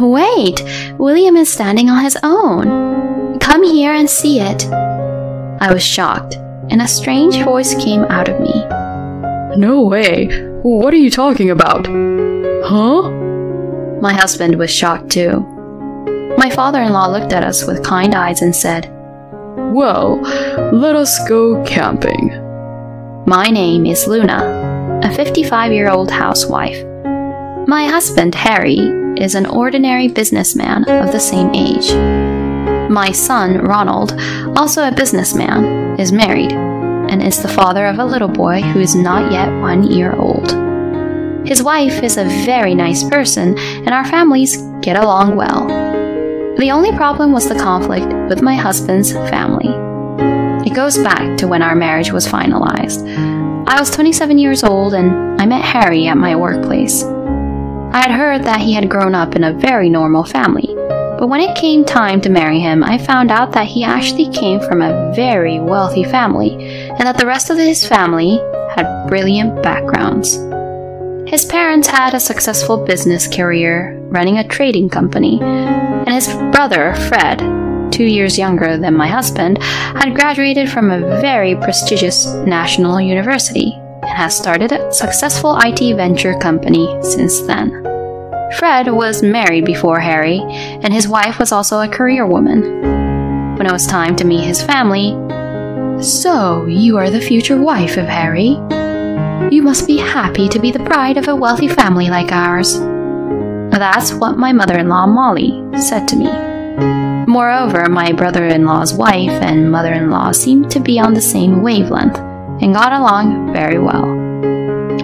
Wait, William is standing on his own. Come here and see it. I was shocked, and a strange voice came out of me. No way. What are you talking about? Huh? My husband was shocked too. My father-in-law looked at us with kind eyes and said, Well, let us go camping. My name is Luna, a 55-year-old housewife. My husband, Harry, is an ordinary businessman of the same age. My son, Ronald, also a businessman, is married and is the father of a little boy who is not yet 1 year old. His wife is a very nice person, and our families get along well. The only problem was the conflict with my husband's family. It goes back to when our marriage was finalized. I was 27 years old and I met Harry at my workplace. I had heard that he had grown up in a very normal family, but when it came time to marry him, I found out that he actually came from a very wealthy family and that the rest of his family had brilliant backgrounds. His parents had a successful business career running a trading company, and his brother, Fred, 2 years younger than my husband, had graduated from a very prestigious national university and has started a successful IT venture company since then. Fred was married before Harry, and his wife was also a career woman. When it was time to meet his family, "So, you are the future wife of Harry? You must be happy to be the bride of a wealthy family like ours." That's what my mother-in-law, Molly, said to me. Moreover, my brother-in-law's wife and mother-in-law seemed to be on the same wavelength and got along very well.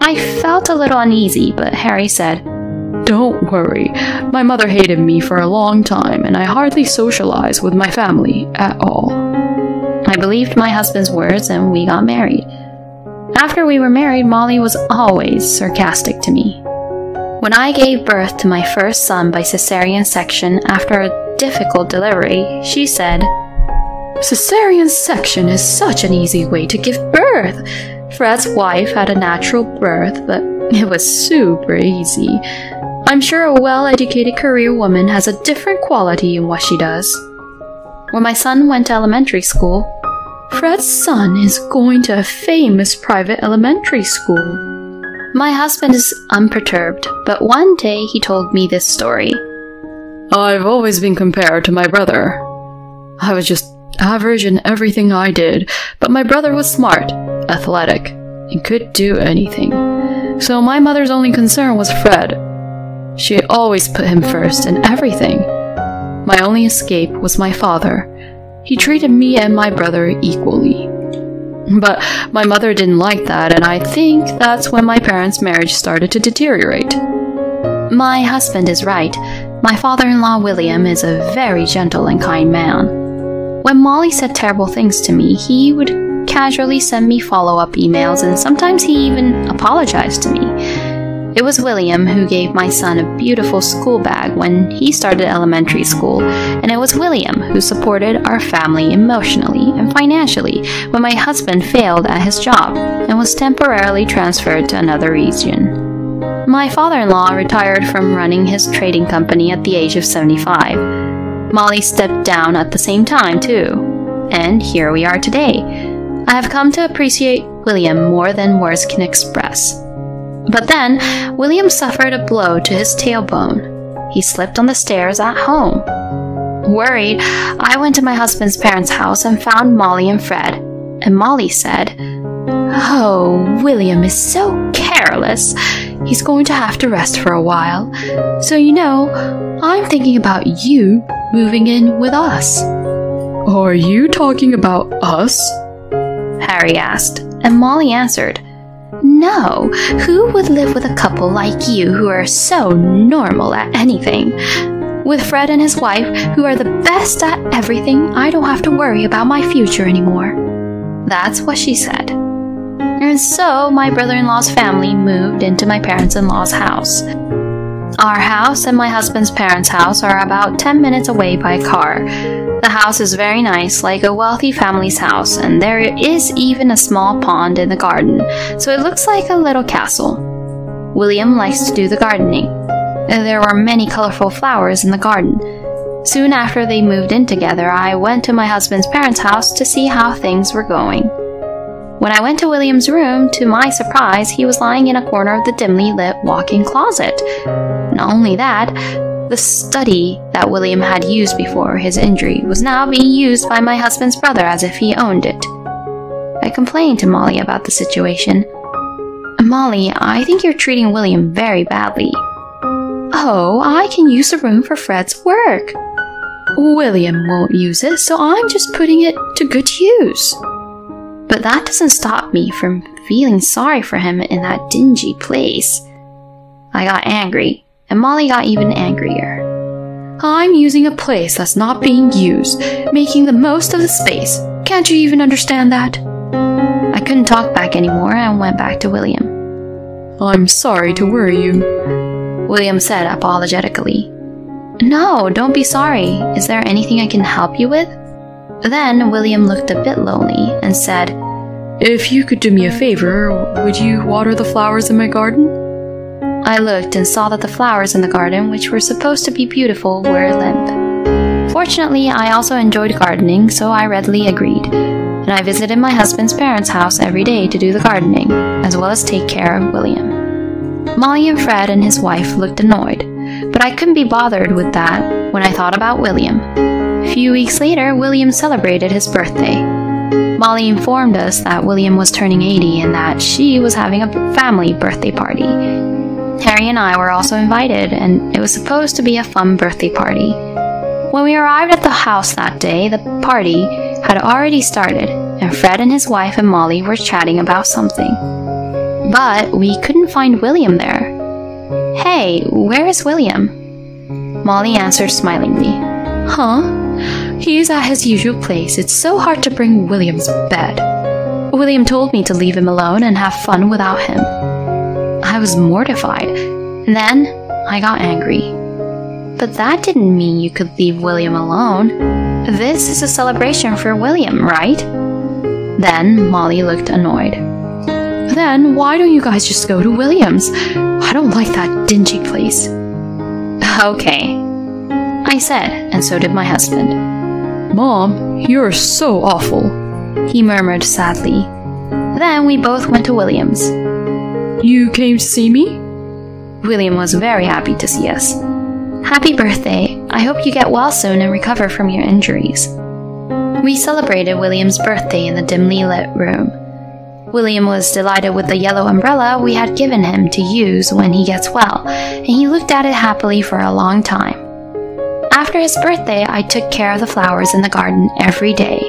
I felt a little uneasy, but Harry said, Don't worry. My mother hated me for a long time, and I hardly socialize with my family at all. I believed my husband's words, and we got married. After we were married, Molly was always sarcastic to me. When I gave birth to my first son by cesarean section after a difficult delivery, she said, "Cesarean section is such an easy way to give birth. Fred's wife had a natural birth, but it was super easy. I'm sure a well-educated career woman has a different quality in what she does." When my son went to elementary school, "Fred's son is going to a famous private elementary school." My husband is unperturbed, but one day he told me this story. "I've always been compared to my brother. I was just average in everything I did, but my brother was smart, athletic, and could do anything. So my mother's only concern was Fred. She always put him first in everything. My only escape was my father. He treated me and my brother equally. But my mother didn't like that, and I think that's when my parents' marriage started to deteriorate." My husband is right. My father-in-law William is a very gentle and kind man. When Molly said terrible things to me, he would casually send me follow-up emails, and sometimes he even apologized to me. It was William who gave my son a beautiful school bag when he started elementary school, and it was William who supported our family emotionally and financially when my husband failed at his job and was temporarily transferred to another region. My father-in-law retired from running his trading company at the age of 75. Molly stepped down at the same time too, and here we are today. I have come to appreciate William more than words can express. But then, William suffered a blow to his tailbone. He slipped on the stairs at home. Worried, I went to my husband's parents' house and found Molly and Fred. And Molly said, "Oh, William is so careless. He's going to have to rest for a while. So I'm thinking about you moving in with us." "Are you talking about us?" Harry asked, and Molly answered, "No, who would live with a couple like you who are so normal at anything? With Fred and his wife, who are the best at everything, I don't have to worry about my future anymore." That's what she said. And so my brother-in-law's family moved into my parents-in-law's house. Our house and my husband's parents' house are about 10 minutes away by car. The house is very nice, like a wealthy family's house, and there is even a small pond in the garden, so it looks like a little castle. William likes to do the gardening. There were many colorful flowers in the garden. Soon after they moved in together, I went to my husband's parents' house to see how things were going. When I went to William's room, to my surprise, he was lying in a corner of the dimly lit walk-in closet. Not only that, the study that William had used before his injury was now being used by my husband's brother as if he owned it. I complained to Molly about the situation. "Molly, I think you're treating William very badly." "Oh, I can use the room for Fred's work." "William won't use it, so I'm just putting it to good use." But that doesn't stop me from feeling sorry for him in that dingy place. I got angry, and Molly got even angrier. "I'm using a place that's not being used, making the most of the space. Can't you even understand that?" I couldn't talk back anymore and went back to William. "I'm sorry to worry you," William said apologetically. "No, don't be sorry. Is there anything I can help you with?" Then William looked a bit lonely and said, "If you could do me a favor, would you water the flowers in my garden?" I looked and saw that the flowers in the garden, which were supposed to be beautiful, were limp. Fortunately, I also enjoyed gardening, so I readily agreed, and I visited my husband's parents' house every day to do the gardening, as well as take care of William. Molly and Fred and his wife looked annoyed, but I couldn't be bothered with that when I thought about William. A few weeks later, William celebrated his birthday. Molly informed us that William was turning 80 and that she was having a family birthday party. Harry and I were also invited, and it was supposed to be a fun birthday party. When we arrived at the house that day, the party had already started, and Fred and his wife and Molly were chatting about something. But we couldn't find William there. "Hey, where is William?" Molly answered smilingly. "Huh? He's at his usual place. It's so hard to bring William's bed. William told me to leave him alone and have fun without him." I was mortified, and then I got angry. "But that didn't mean you could leave William alone. This is a celebration for William, right?" Then Molly looked annoyed. "Then why don't you guys just go to William's? I don't like that dingy place." "Okay," I said, and so did my husband. "Mom, you're so awful," he murmured sadly. Then we both went to William's. "You came to see me?" William was very happy to see us. "Happy birthday. I hope you get well soon and recover from your injuries." We celebrated William's birthday in the dimly lit room. William was delighted with the yellow umbrella we had given him to use when he gets well, and he looked at it happily for a long time. After his birthday, I took care of the flowers in the garden every day.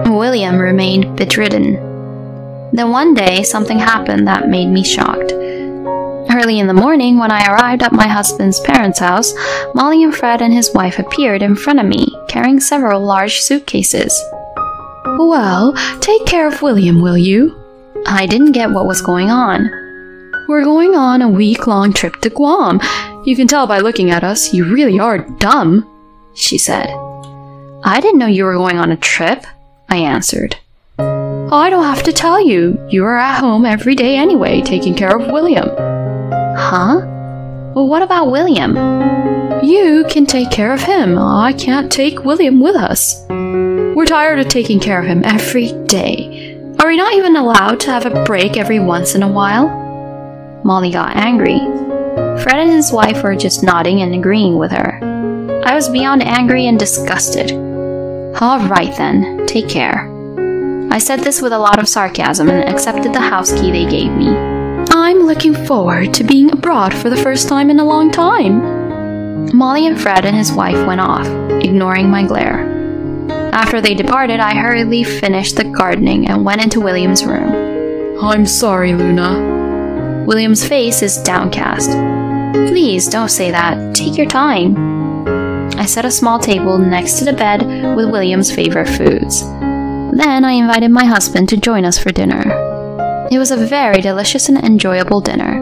William remained bedridden. Then one day, something happened that made me shocked. Early in the morning, when I arrived at my husband's parents' house, Molly and Fred and his wife appeared in front of me, carrying several large suitcases. "Well, take care of William, will you?" I didn't get what was going on. "We're going on a week-long trip to Guam. You can tell by looking at us, you really are dumb," she said. "I didn't know you were going on a trip," I answered. "I don't have to tell you. You are at home every day anyway, taking care of William." "Huh? Well, what about William?" "You can take care of him. I can't take William with us. We're tired of taking care of him every day. Are we not even allowed to have a break every once in a while?" Molly got angry. Fred and his wife were just nodding and agreeing with her. I was beyond angry and disgusted. "All right then, take care." I said this with a lot of sarcasm and accepted the house key they gave me. "I'm looking forward to being abroad for the first time in a long time." Molly and Fred and his wife went off, ignoring my glare. After they departed, I hurriedly finished the gardening and went into William's room. "I'm sorry, Luna." William's face is downcast. "Please don't say that. Take your time." I set a small table next to the bed with William's favorite foods. Then I invited my husband to join us for dinner. It was a very delicious and enjoyable dinner.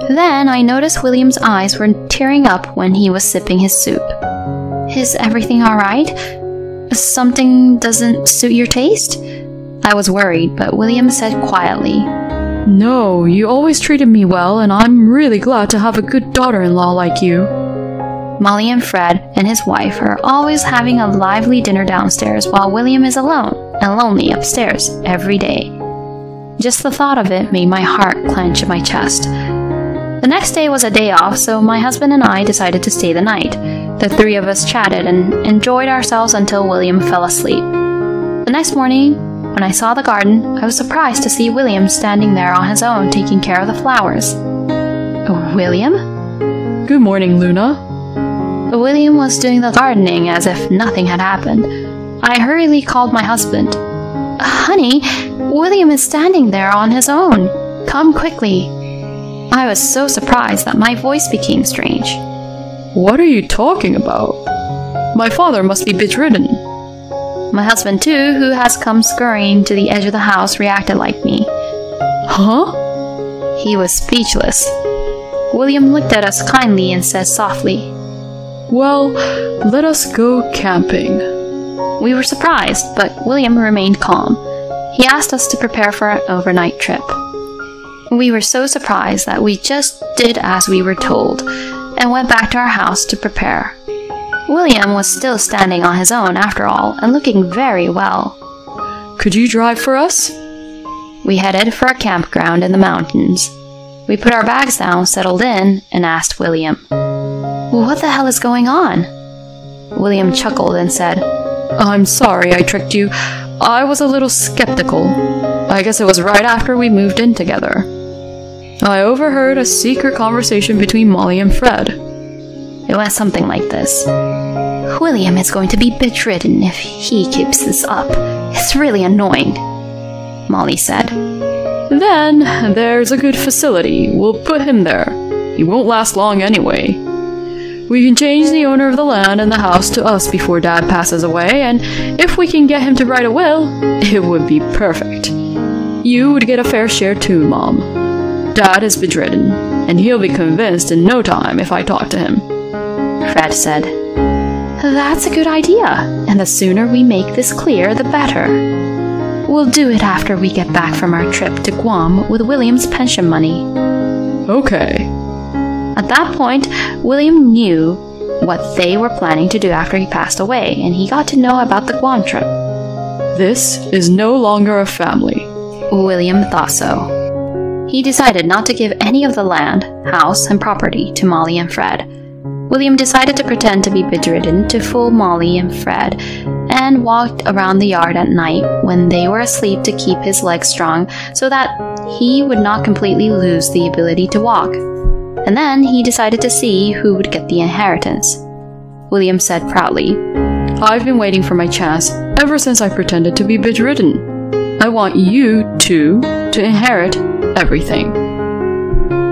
Then I noticed William's eyes were tearing up when he was sipping his soup. "Is everything all right? Something doesn't suit your taste?" I was worried, but William said quietly, No, you always treated me well, and I'm really glad to have a good daughter-in-law like you. Molly and Fred and his wife are always having a lively dinner downstairs while William is alone and lonely upstairs every day. Just the thought of it made my heart clench in my chest. The next day was a day off, so my husband and I decided to stay the night. The three of us chatted and enjoyed ourselves until William fell asleep. The next morning, when I saw the garden, I was surprised to see William standing there on his own taking care of the flowers. William? Good morning, Luna. William was doing the gardening as if nothing had happened. I hurriedly called my husband. Honey, William is standing there on his own. Come quickly. I was so surprised that my voice became strange. What are you talking about? My father must be bedridden. My husband too, who has come scurrying to the edge of the house, reacted like me. Huh? He was speechless. William looked at us kindly and said softly, Well, let us go camping. We were surprised, but William remained calm. He asked us to prepare for an overnight trip. We were so surprised that we just did as we were told and went back to our house to prepare. William was still standing on his own after all and looking very well. Could you drive for us? We headed for a campground in the mountains. We put our bags down, settled in, and asked William, What the hell is going on? William chuckled and said, I'm sorry I tricked you. I was a little skeptical. I guess it was right after we moved in together. I overheard a secret conversation between Molly and Fred. It went something like this. William is going to be bedridden if he keeps this up. It's really annoying, Molly said. Then there's a good facility. We'll put him there. He won't last long anyway. We can change the owner of the land and the house to us before Dad passes away, and if we can get him to write a will, it would be perfect. You would get a fair share too, Mom. Dad is bedridden, and he'll be convinced in no time if I talk to him. Fred said, That's a good idea, and the sooner we make this clear, the better. We'll do it after we get back from our trip to Guam with William's pension money. Okay. At that point, William knew what they were planning to do after he passed away, and he got to know about the Guam trip. This is no longer a family. William thought so. He decided not to give any of the land, house, and property to Molly and Fred. William decided to pretend to be bedridden to fool Molly and Fred, and walked around the yard at night when they were asleep to keep his legs strong so that he would not completely lose the ability to walk. And then he decided to see who would get the inheritance. William said proudly, I've been waiting for my chance ever since I pretended to be bedridden. I want you two to inherit everything.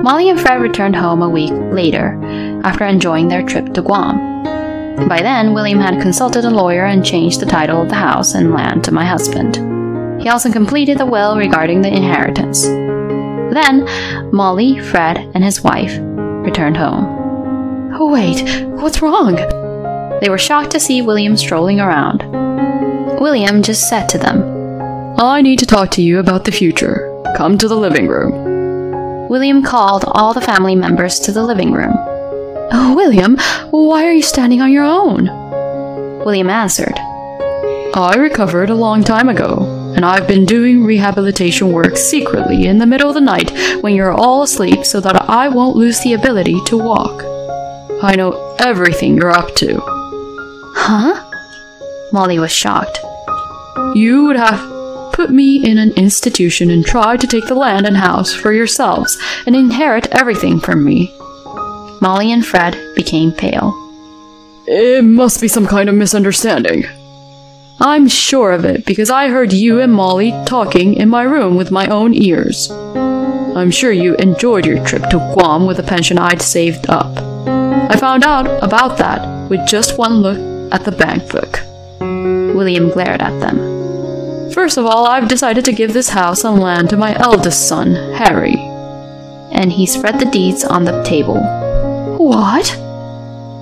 Molly and Fred returned home a week later after enjoying their trip to Guam. By then, William had consulted a lawyer and changed the title of the house and land to my husband. He also completed the will regarding the inheritance. Then, Molly, Fred, and his wife returned home. Oh wait, what's wrong? They were shocked to see William strolling around. William just said to them, I need to talk to you about the future. Come to the living room. William called all the family members to the living room. Oh, William, why are you standing on your own? William answered, I recovered a long time ago, and I've been doing rehabilitation work secretly in the middle of the night when you're all asleep so that I won't lose the ability to walk. I know everything you're up to. Huh? Molly was shocked. You would have put me in an institution and tried to take the land and house for yourselves and inherit everything from me. Molly and Fred became pale. It must be some kind of misunderstanding. I'm sure of it because I heard you and Molly talking in my room with my own ears. I'm sure you enjoyed your trip to Guam with the pension I'd saved up. I found out about that with just one look at the bank book. William glared at them. First of all, I've decided to give this house and land to my eldest son, Harry. And he spread the deeds on the table. What?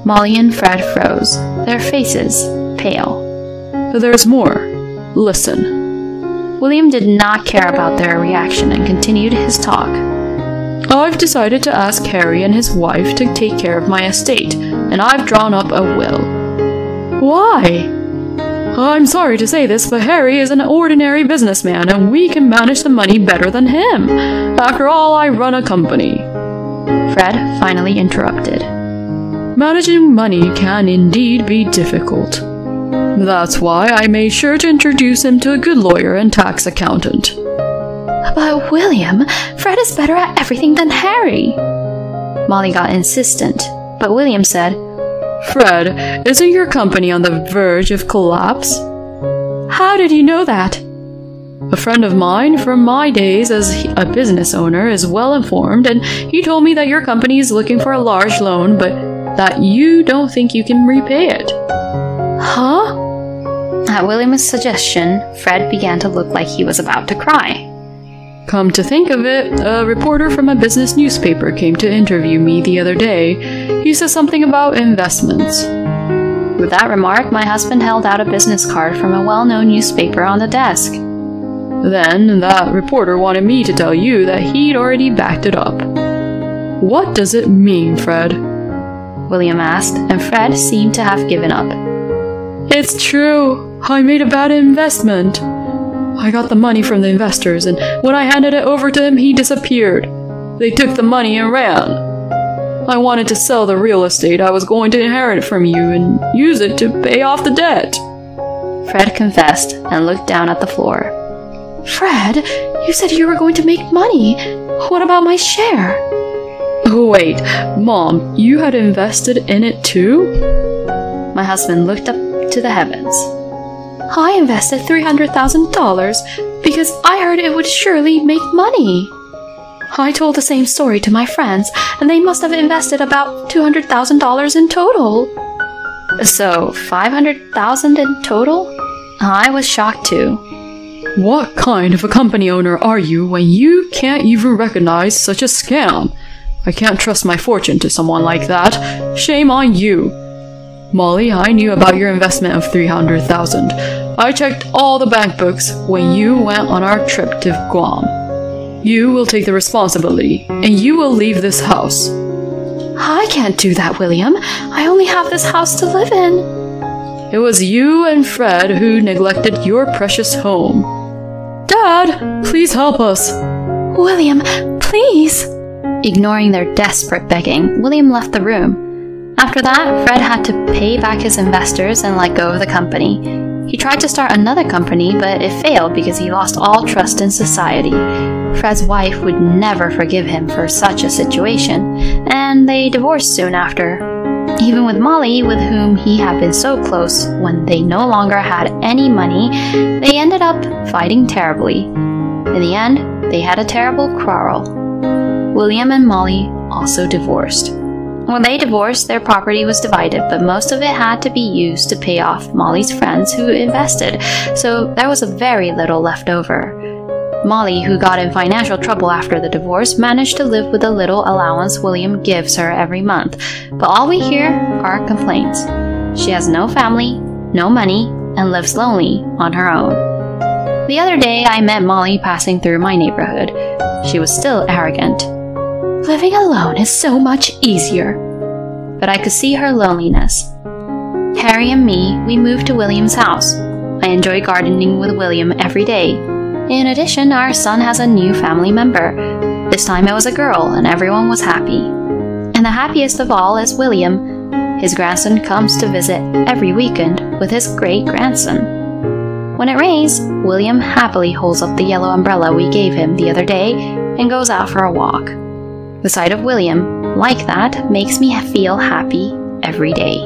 Molly and Fred froze, their faces pale. There's more. Listen. William did not care about their reaction and continued his talk. I've decided to ask Harry and his wife to take care of my estate, and I've drawn up a will. Why? I'm sorry to say this, but Harry is an ordinary businessman, and we can manage the money better than him. After all, I run a company. Fred finally interrupted. Managing money can indeed be difficult. That's why I made sure to introduce him to a good lawyer and tax accountant. But William, Fred is better at everything than Harry. Molly got insistent, but William said, Fred, isn't your company on the verge of collapse? How did you know that? A friend of mine from my days as a business owner is well informed, and he told me that your company is looking for a large loan, but that you don't think you can repay it. Huh? At William's suggestion, Fred began to look like he was about to cry. Come to think of it, a reporter from a business newspaper came to interview me the other day. He said something about investments. With that remark, my husband held out a business card from a well-known newspaper on the desk. Then that reporter wanted me to tell you that he'd already backed it up. What does it mean, Fred? William asked, and Fred seemed to have given up. It's true. I made a bad investment. I got the money from the investors, and when I handed it over to him, he disappeared. They took the money and ran. I wanted to sell the real estate I was going to inherit from you and use it to pay off the debt. Fred confessed and looked down at the floor. Fred, you said you were going to make money. What about my share? Oh, wait, Mom, you had invested in it too? My husband looked up to the heavens. I invested $300,000 because I heard it would surely make money. I told the same story to my friends, and they must have invested about $200,000 in total. So, $500,000 in total? I was shocked too. What kind of a company owner are you when you can't even recognize such a scam? I can't trust my fortune to someone like that. Shame on you. Molly, I knew about your investment of $300,000. I checked all the bank books when you went on our trip to Guam. You will take the responsibility, and you will leave this house. I can't do that, William. I only have this house to live in. It was you and Fred who neglected your precious home. Dad, please help us. William, please. Ignoring their desperate begging, William left the room. After that, Fred had to pay back his investors and let go of the company. He tried to start another company, but it failed because he lost all trust in society. Fred's wife would never forgive him for such a situation, and they divorced soon after. Even with Molly, with whom he had been so close when they no longer had any money, they ended up fighting terribly. In the end, they had a terrible quarrel. William and Molly also divorced. When they divorced, their property was divided, but most of it had to be used to pay off Molly's friends who invested, so there was very little left over. Molly, who got in financial trouble after the divorce, managed to live with the little allowance William gives her every month, but all we hear are complaints. She has no family, no money, and lives lonely on her own. The other day, I met Molly passing through my neighborhood. She was still arrogant. Living alone is so much easier. But I could see her loneliness. Harry and me, we moved to William's house. I enjoy gardening with William every day. In addition, our son has a new family member. This time it was a girl, and everyone was happy. And the happiest of all is William. His grandson comes to visit every weekend with his great-grandson. When it rains, William happily holds up the yellow umbrella we gave him the other day and goes out for a walk. The sight of William like that makes me feel happy every day.